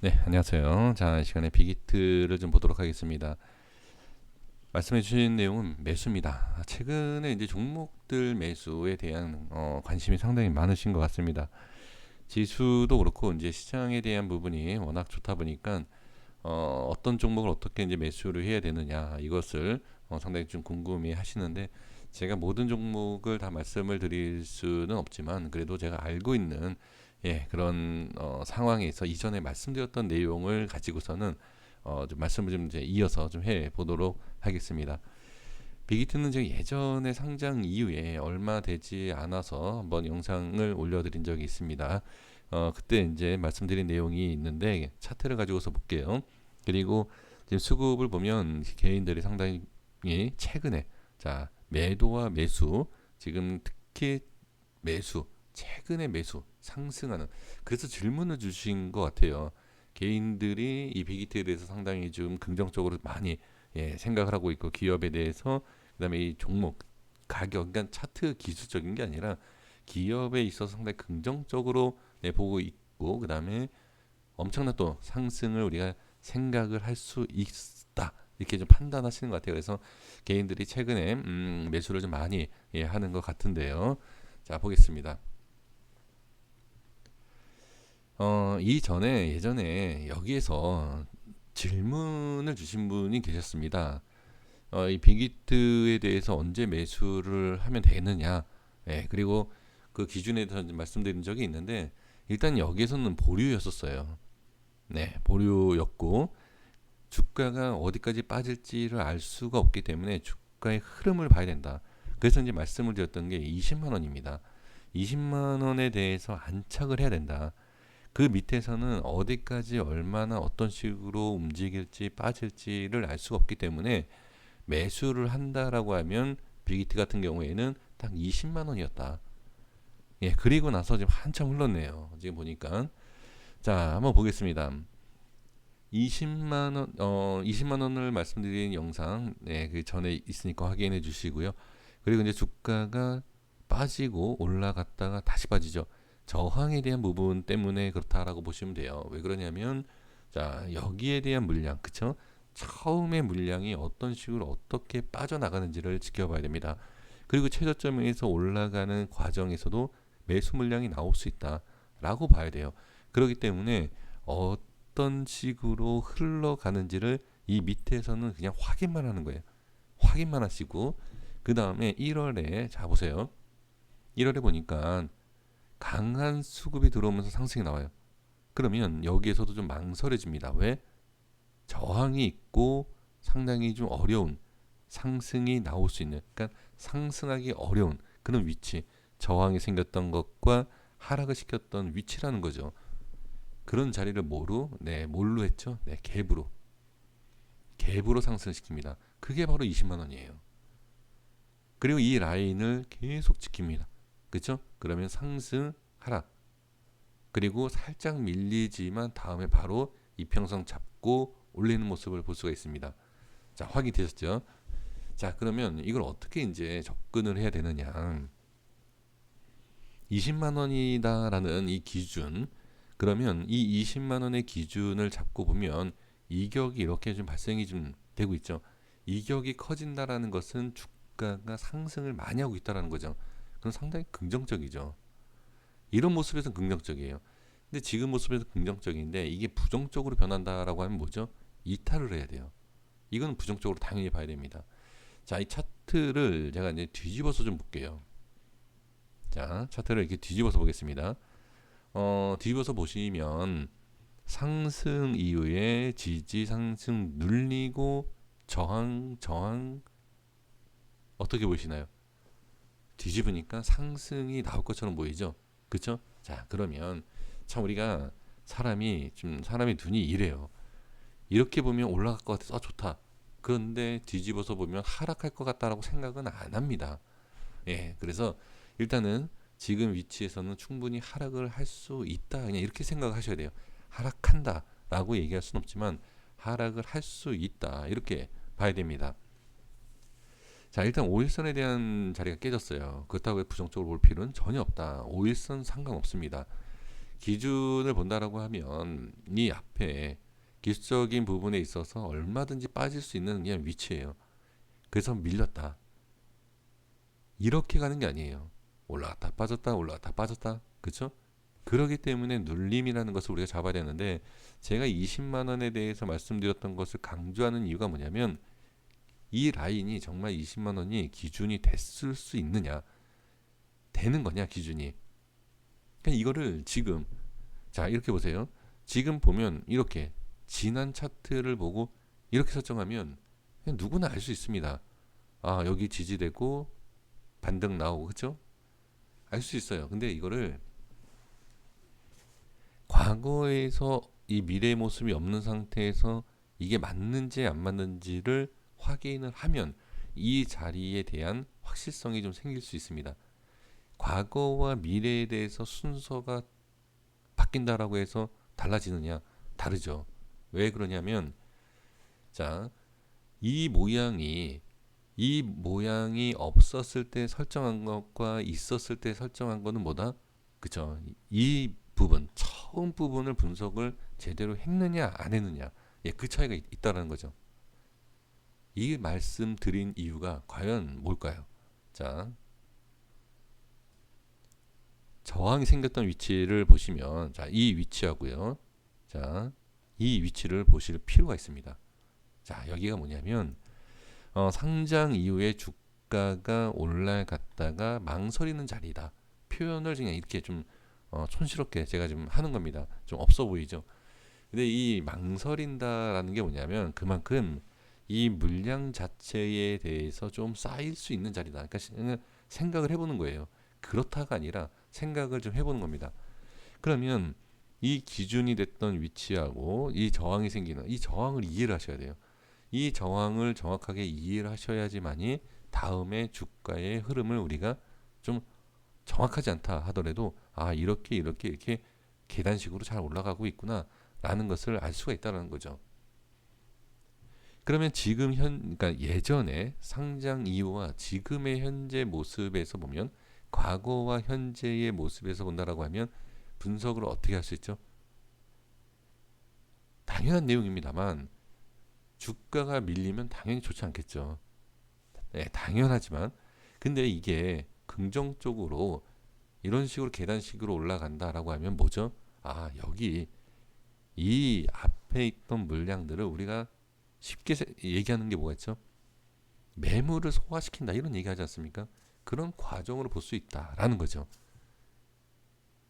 네, 안녕하세요. 자, 이 시간에 빅히트를 좀 보도록 하겠습니다. 말씀해 주신 내용은 매수입니다. 최근에 이제 종목들 매수에 대한 관심이 상당히 많으신 것 같습니다. 지수도 그렇고 이제 시장에 대한 부분이 워낙 좋다 보니까 어떤 종목을 어떻게 이제 매수를 해야 되느냐 이것을 상당히 좀 궁금해 하시는데, 제가 모든 종목을 다 말씀을 드릴 수는 없지만 그래도 제가 알고 있는 그런 상황에서 이전에 말씀드렸던 내용을 가지고서는 좀 말씀을 좀 이제 이어서 좀 해 보도록 하겠습니다. 빅히트는 제가 예전에 상장 이후에 얼마 되지 않아서 한번 영상을 올려드린 적이 있습니다. 그때 이제 말씀드린 내용이 있는데 차트를 가지고서 볼게요. 그리고 지금 수급을 보면 개인들이 상당히 최근에, 자, 매도와 매수, 지금 특히 매수, 최근에 매수 상승하는, 그래서 질문을 주신 것 같아요. 개인들이 이 빅히트에 대해서 상당히 좀 긍정적으로 많이 생각을 하고 있고, 기업에 대해서, 그다음에 이 종목 가격, 그러니까 차트 기술적인 게 아니라 기업에 있어서 상당히 긍정적으로 보고 있고, 그다음에 엄청난 또 상승을 우리가 생각을 할 수 있다, 이렇게 좀 판단하시는 것 같아요. 그래서 개인들이 최근에 매수를 좀 많이 하는 것 같은데요. 자, 보겠습니다. 이전에 예전에 여기에서 질문을 주신 분이 계셨습니다. 이 빅히트에 대해서 언제 매수를 하면 되느냐. 그리고 그 기준에 대해서 이제 말씀드린 적이 있는데, 일단 여기에서는 보류였었어요. 네, 보류였고, 주가가 어디까지 빠질지를 알 수가 없기 때문에 주가의 흐름을 봐야 된다. 그래서 이제 말씀을 드렸던 게 20만 원입니다. 20만 원에 대해서 안착을 해야 된다. 그 밑에서는 어디까지 얼마나 어떤 식으로 움직일지 빠질지를 알 수가 없기 때문에 매수를 한다라고 하면 빅히트 같은 경우에는 딱 20만 원이었다. 그리고 나서 지금 한참 흘렀네요. 지금 보니까. 자, 한번 보겠습니다. 20만 원, 20만 원을 말씀드린 영상, 그 전에 있으니까 확인해 주시고요. 그리고 이제 주가가 빠지고 올라갔다가 다시 빠지죠. 저항에 대한 부분 때문에 그렇다라고 보시면 돼요. 왜 그러냐면, 자, 여기에 대한 물량, 그쵸? 처음에 물량이 어떤 식으로 어떻게 빠져나가는지를 지켜봐야 됩니다. 그리고 최저점에서 올라가는 과정에서도 매수 물량이 나올 수 있다라고 봐야 돼요. 그렇기 때문에 어떤 식으로 흘러가는지를 이 밑에서는 그냥 확인만 하는 거예요. 확인만 하시고, 그 다음에 1월에, 자 보세요. 1월에 보니까 강한 수급이 들어오면서 상승이 나와요. 그러면 여기에서도 좀 망설여집니다. 왜? 저항이 있고 상당히 좀 어려운, 상승이 나올 수 있는, 그러니까 상승하기 어려운 그런 위치, 저항이 생겼던 것과 하락을 시켰던 위치라는 거죠. 그런 자리를 뭘로 했죠? 네, 갭으로 상승시킵니다. 그게 바로 20만 원이에요. 그리고 이 라인을 계속 지킵니다. 그렇죠? 그러면 상승, 하락, 그리고 살짝 밀리지만 다음에 바로 이평선 잡고 올리는 모습을 볼 수가 있습니다. 자, 확인되셨죠? 자, 그러면 이걸 어떻게 이제 접근을 해야 되느냐? 20만 원이다라는 이 기준, 그러면 이 20만 원의 기준을 잡고 보면 이격이 이렇게 좀 발생이 좀 되고 있죠. 이격이 커진다라는 것은 주가가 상승을 많이 하고 있다라는 거죠. 그건 상당히 긍정적이죠. 이런 모습에서 긍정적이에요. 근데 지금 모습에서 긍정적인데 이게 부정적으로 변한다라고 하면 뭐죠? 이탈을 해야 돼요. 이건 부정적으로 당연히 봐야 됩니다. 자, 이 차트를 제가 이제 뒤집어서 좀 볼게요. 자, 차트를 이렇게 뒤집어서 보겠습니다. 뒤집어서 보시면 상승 이후에 지지 상승 눌리고 저항 어떻게 보시나요? 뒤집으니까 상승이 나올 것처럼 보이죠? 그쵸? 자, 그러면 참 우리가 사람이 눈이 이래요. 이렇게 보면 올라갈 것 같아서 좋다. 그런데 뒤집어서 보면 하락할 것 같다라고 생각은 안 합니다. 그래서 일단은 지금 위치에서는 충분히 하락을 할 수 있다, 그냥 이렇게 생각하셔야 돼요. 하락한다라고 얘기할 수는 없지만 하락을 할 수 있다, 이렇게 봐야 됩니다. 자, 일단 5일선에 대한 자리가 깨졌어요. 그렇다고 부정적으로 볼 필요는 전혀 없다. 5일선 상관없습니다. 기준을 본다라고 하면 이 앞에 기술적인 부분에 있어서 얼마든지 빠질 수 있는 그냥 위치예요. 그래서 밀렸다. 이렇게 가는 게 아니에요. 올라갔다 빠졌다 올라갔다 빠졌다. 그쵸? 그러기 때문에 눌림이라는 것을 우리가 잡아야 되는데, 제가 20만 원에 대해서 말씀드렸던 것을 강조하는 이유가 뭐냐면 이 라인이 정말 20만 원이 기준이 됐을 수 있느냐, 되는 거냐 기준이. 그러니까 이거를 지금, 자 이렇게 보세요. 지금 보면 이렇게 지난 차트를 보고 이렇게 설정하면 그냥 누구나 알 수 있습니다. 아 여기 지지되고 반등 나오고, 그쵸? 알 수 있어요. 근데 이거를 과거에서 이 미래의 모습이 없는 상태에서 이게 맞는지 안 맞는지를 확인을 하면 이 자리에 대한 확실성이 좀 생길 수 있습니다. 과거와 미래에 대해서 순서가 바뀐다라고 해서 달라지느냐? 다르죠. 왜 그러냐면, 자, 이 모양이 이 모양이 없었을 때 설정한 것과 있었을 때 설정한 거는 뭐다? 그쵸? 이 부분, 처음 부분을 분석을 제대로 했느냐 안 했느냐, 예, 그 차이가 있다라는 거죠. 이 말씀 드린 이유가 과연 뭘까요? 자, 저항이 생겼던 위치를 보시면, 자, 이 위치하고요. 자, 이 위치를 보실 필요가 있습니다. 자, 여기가 뭐냐면 상장 이후에 주가가 올라갔다가 망설이는 자리다. 표현을 그냥 이렇게 좀 촌스럽게 제가 좀 하는 겁니다. 좀 없어 보이죠. 근데 이 망설인다라는 게 뭐냐면 그만큼 이 물량 자체에 대해서 좀 쌓일 수 있는 자리다. 그러니까 생각을 해보는 거예요. 그렇다가 아니라 생각을 좀 해보는 겁니다. 그러면 이 기준이 됐던 위치하고 이 저항이 생기는 이 저항을 이해를 하셔야 돼요. 이 저항을 정확하게 이해를 하셔야지만이 다음에 주가의 흐름을 우리가 좀 정확하지 않다 하더라도 아 이렇게 이렇게 이렇게 계단식으로 잘 올라가고 있구나 라는 것을 알 수가 있다는 거죠. 그러면 지금 그러니까 예전에 상장 이후와 지금의 현재 모습에서 보면, 과거와 현재의 모습에서 본다라고 하면 분석을 어떻게 할 수 있죠? 당연한 내용입니다만 주가가 밀리면 당연히 좋지 않겠죠. 네, 당연하지만 근데 이게 긍정적으로 이런 식으로 계단식으로 올라간다라고 하면 뭐죠? 아 여기 이 앞에 있던 물량들을 우리가 쉽게 얘기하는 게 뭐가 있죠? 매물을 소화시킨다 이런 얘기하지 않습니까? 그런 과정으로 볼 수 있다라는 거죠.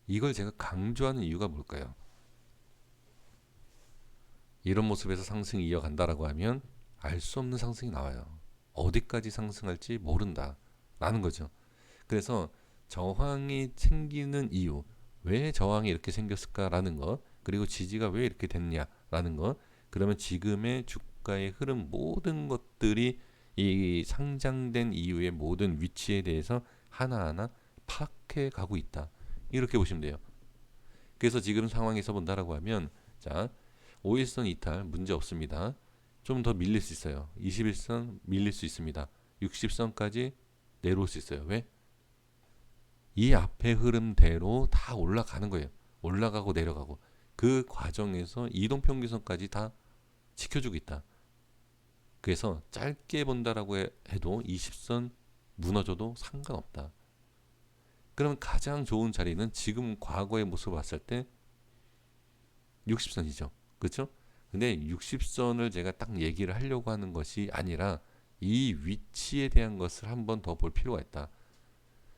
이걸 제가 강조하는 이유가 뭘까요? 이런 모습에서 상승이 이어간다라고 하면 알 수 없는 상승이 나와요. 어디까지 상승할지 모른다 라는 거죠. 그래서 저항이 생기는 이유, 왜 저항이 이렇게 생겼을까라는 것, 그리고 지지가 왜 이렇게 됐냐라는 것, 그러면 지금의 주가의 흐름 모든 것들이 이 상장된 이후의 모든 위치에 대해서 하나하나 파악해 가고 있다. 이렇게 보시면 돼요. 그래서 지금 상황에서 본다라고 하면, 자, 5일선 이탈 문제 없습니다. 좀 더 밀릴 수 있어요. 21선 밀릴 수 있습니다. 60선까지 내려올 수 있어요. 왜? 이 앞의 흐름대로 다 올라가는 거예요. 올라가고 내려가고 그 과정에서 이동평균선까지 다 지켜주고 있다. 그래서 짧게 본다라고 해도 20선 무너져도 상관없다. 그러면 가장 좋은 자리는 지금 과거의 모습을 봤을 때 60선이죠. 그렇죠? 근데 60선을 제가 딱 얘기를 하려고 하는 것이 아니라 이 위치에 대한 것을 한번 더 볼 필요가 있다.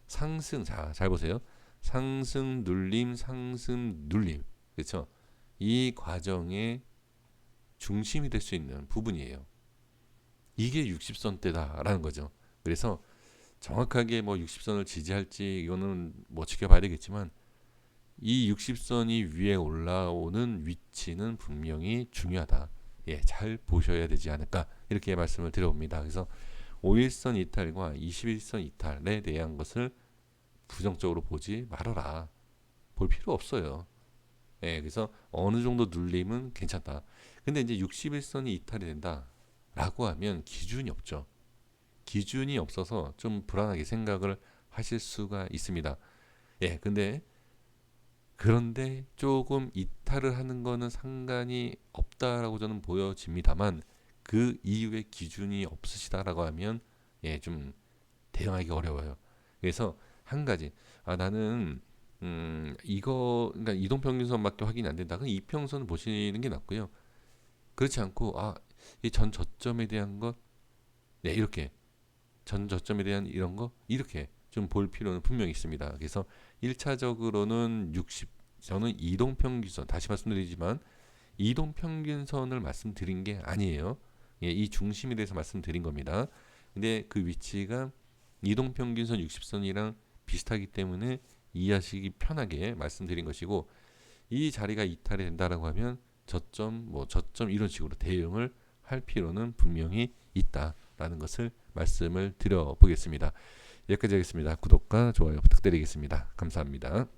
상승, 자, 잘 보세요. 상승 눌림, 상승 눌림. 그렇죠? 이 과정의 중심이 될 수 있는 부분이에요. 이게 60선대다라는 거죠. 그래서 정확하게 뭐 60선을 지지할지 이거는 뭐 지켜봐야 되겠지만 이 60선이 위에 올라오는 위치는 분명히 중요하다. 예, 잘 보셔야 되지 않을까 이렇게 말씀을 드려봅니다. 그래서 5일선 이탈과 21선 이탈에 대한 것을 부정적으로 보지 말아라. 볼 필요 없어요. 예, 그래서 어느 정도 눌림은 괜찮다. 근데 이제 61선이 이탈이 된다라고 하면 기준이 없죠. 기준이 없어서 좀 불안하게 생각을 하실 수가 있습니다. 예, 근데 그런데 조금 이탈을 하는 거는 상관이 없다라고 저는 보여집니다만 그 이후에 기준이 없으시다라고 하면 좀 대응하기 어려워요. 그래서 한 가지 나는 이거 그러니까 이동평균선밖에 확인이 안 된다. 그럼 이평선 보시는 게 낫고요. 그렇지 않고 이 전 저점에 대한 것 이렇게 전 저점에 대한 이런 거 이렇게 좀 볼 필요는 분명히 있습니다. 그래서 1차적으로는 60 저는 이동평균선 다시 말씀드리지만 이동평균선을 말씀드린 게 아니에요. 이 중심에 대해서 말씀드린 겁니다. 근데 그 위치가 이동평균선 60선이랑 비슷하기 때문에 이해하시기 편하게 말씀드린 것이고 이 자리가 이탈이 된다라고 하면 저점 뭐 저점 이런 식으로 대응을 할 필요는 분명히 있다라는 것을 말씀을 드려 보겠습니다. 여기까지 하겠습니다. 구독과 좋아요 부탁드리겠습니다. 감사합니다.